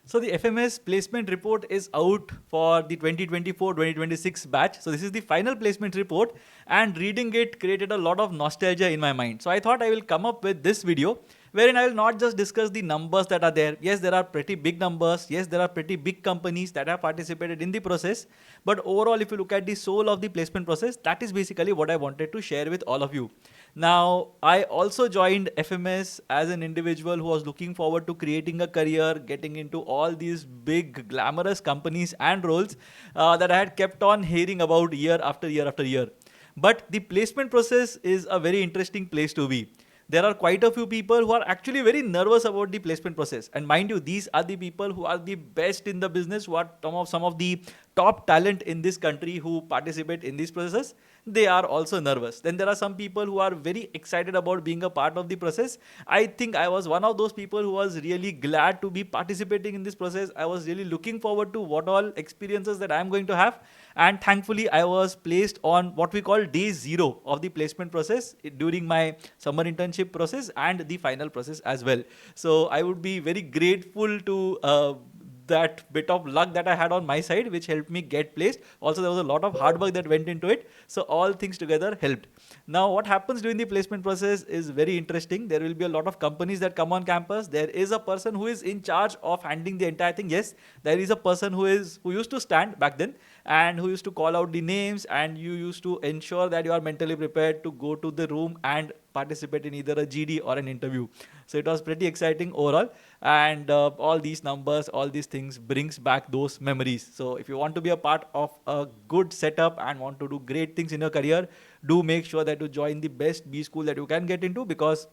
So the FMS placement report is out for the 2024-2026 batch. So this is the final placement report, and reading it created a lot of nostalgia in my mind. So I thought I will come up with this video wherein I will not just discuss the numbers that are there. Yes, there are pretty big numbers. Yes, there are pretty big companies that have participated in the process. But overall, if you look at the soul of the placement process, that is basically what I wanted to share with all of you. Now, I also joined FMS as an individual who was looking forward to creating a career, getting into all these big, glamorous companies and roles that I had kept on hearing about year after year after year. But the placement process is a very interesting place to be. There are quite a few people who are actually very nervous about the placement process. And mind you, these are the people who are the best in the business, who are some of the top talent in this country who participate in these processes. They are also nervous. Then there are some people who are very excited about being a part of the process. I think I was one of those people who was really glad to be participating in this process. I was really looking forward to what all experiences that I am going to have. And thankfully, I was placed on what we call day zero of the placement process during my summer internship process and the final process as well. So I would be very grateful to that bit of luck that I had on my side, which helped me get placed. Also, there was a lot of hard work that went into it. So all things together helped. Now, what happens during the placement process is very interesting. There will be a lot of companies that come on campus. There is a person who is in charge of handling the entire thing. Yes, there is a person who used to stand back then and who used to call out the names, and you used to ensure that you are mentally prepared to go to the room and participate in either a GD or an interview. So it was pretty exciting overall, and all these numbers, all these things brings back those memories. So if you want to be a part of a good setup and want to do great things in your career, do make sure that you join the best B school that you can get into, because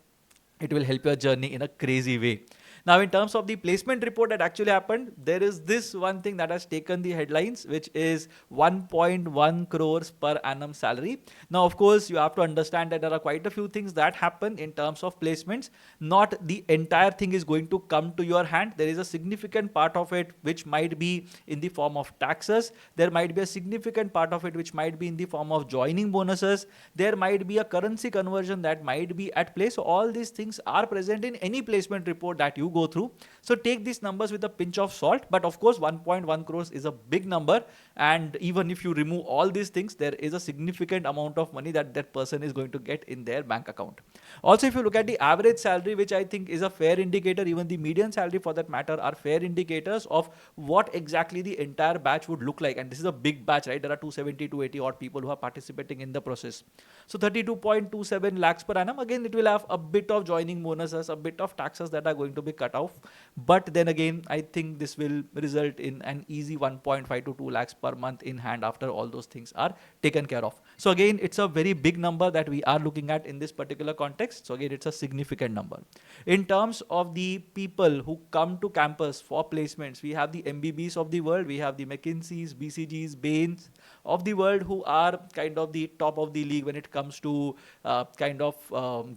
it will help your journey in a crazy way. Now, in terms of the placement report that actually happened, there is this one thing that has taken the headlines, which is 1.1 crores per annum salary. Now, of course, you have to understand that there are quite a few things that happen in terms of placements. Not the entire thing is going to come to your hand. There is a significant part of it which might be in the form of taxes. There might be a significant part of it which might be in the form of joining bonuses. There might be a currency conversion that might be at play. So all these things are present in any placement report that you go through. So take these numbers with a pinch of salt. But of course, 1.1 crores is a big number. And even if you remove all these things, there is a significant amount of money that that person is going to get in their bank account. Also, if you look at the average salary, which I think is a fair indicator, even the median salary for that matter, are fair indicators of what exactly the entire batch would look like. And this is a big batch, right? There are 270, 280 odd people who are participating in the process. So 32.27 lakhs per annum. Again, it will have a bit of joining bonuses, a bit of taxes that are going to be cut off. But then again, I think this will result in an easy 1.5 to 2 lakhs per month in hand after all those things are taken care of. So again, it's a very big number that we are looking at in this particular context. So again, it's a significant number. In terms of the people who come to campus for placements, we have the MBBs of the world, we have the McKinseys, BCGs, Bains of the world, who are kind of the top of the league when it comes to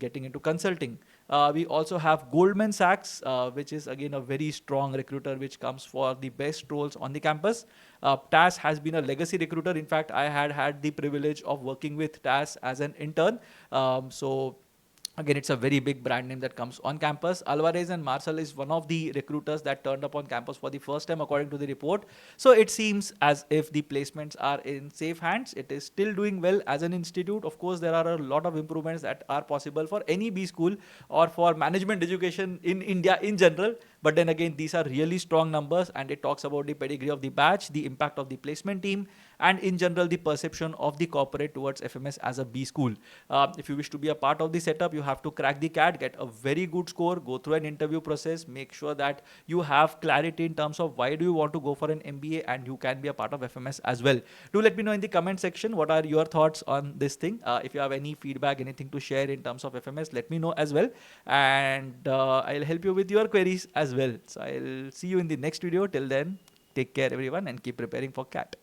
getting into consulting. We also have Goldman Sachs, which is again a very strong recruiter which comes for the best roles on the campus. TAS has been a legacy recruiter. In fact, I had the privilege of working with TAS as an intern. So again, it's a very big brand name that comes on campus. Alvarez and Marcel is one of the recruiters that turned up on campus for the first time, according to the report. So it seems as if the placements are in safe hands. It is still doing well as an institute. Of course, there are a lot of improvements that are possible for any B school or for management education in India in general. But then again, these are really strong numbers, and it talks about the pedigree of the batch, the impact of the placement team, and in general, the perception of the corporate towards FMS as a B school. If you wish to be a part of the setup, you have to crack the CAT, get a very good score, go through an interview process, make sure that you have clarity in terms of why do you want to go for an MBA, and you can be a part of FMS as well. Do let me know in the comment section what are your thoughts on this thing. If you have any feedback, anything to share in terms of FMS, let me know as well, and I'll help you with your queries as well. So I'll see you in the next video. Till then, take care everyone, and keep preparing for CAT.